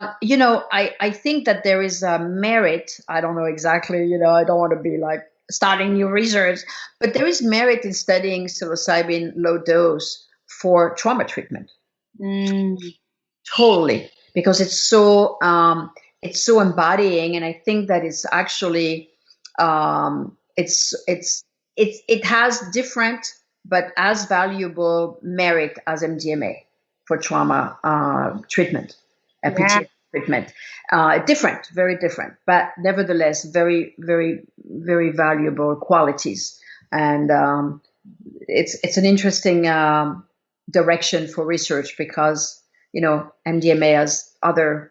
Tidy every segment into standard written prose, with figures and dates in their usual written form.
I think that there is a merit. I don't know exactly, I don't want to be like starting new research, but there is merit in studying psilocybin low dose for trauma treatment. Totally, because it's so embodying, and I think that it's actually it has different but as valuable merit as MDMA for trauma treatment, PTSD treatment. Different, very different, but nevertheless very, very, very valuable qualities. And it's an interesting direction for research because MDMA has other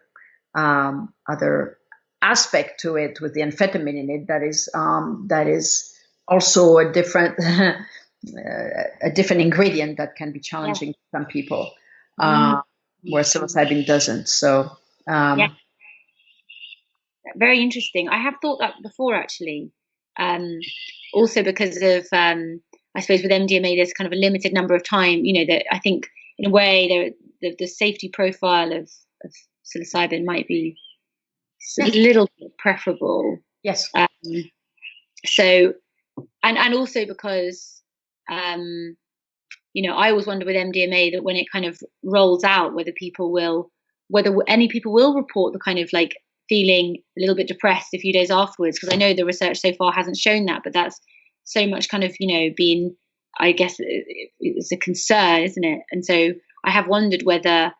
aspect to it with the amphetamine in it that is also a different ingredient that can be challenging to some people, where psilocybin doesn't. So very interesting. I have thought that before, actually. Also because of I suppose with MDMA there's kind of a limited number of time, that I think in a way the safety profile of psilocybin might be a little bit preferable. Yes. So, and also because, I always wonder with MDMA that when it kind of rolls out, whether any people will report the kind of like feeling a little bit depressed a few days afterwards. Because I know the research so far hasn't shown that, but that's so much kind of, being, I guess it's a concern, isn't it? And so I have wondered whether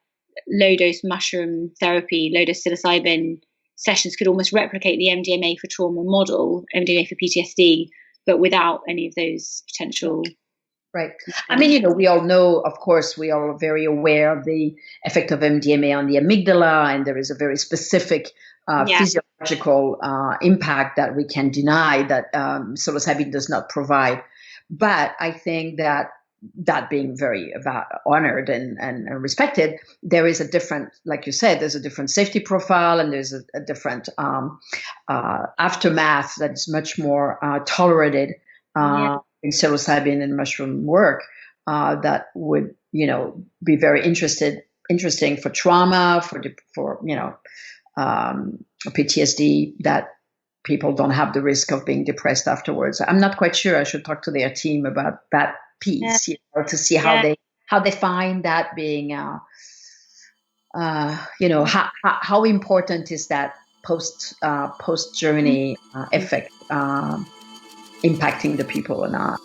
low dose mushroom therapy, low dose psilocybin sessions could almost replicate the MDMA for trauma model, MDMA for PTSD, but without any of those potential. Right. I mean, we all know, of course, we are very aware of the effect of MDMA on the amygdala, and there is a very specific physiological impact that we can deny that psilocybin does not provide. But I think that being very honored and respected, there is a different, like you said, there's a different safety profile, and there's a different aftermath that is much more tolerated in psilocybin and mushroom work that would, be very interesting for trauma, for PTSD, that people don't have the risk of being depressed afterwards. I'm not quite sure. I should talk to their team about that piece, to see how they find that being, how important is that post journey effect impacting the people or not.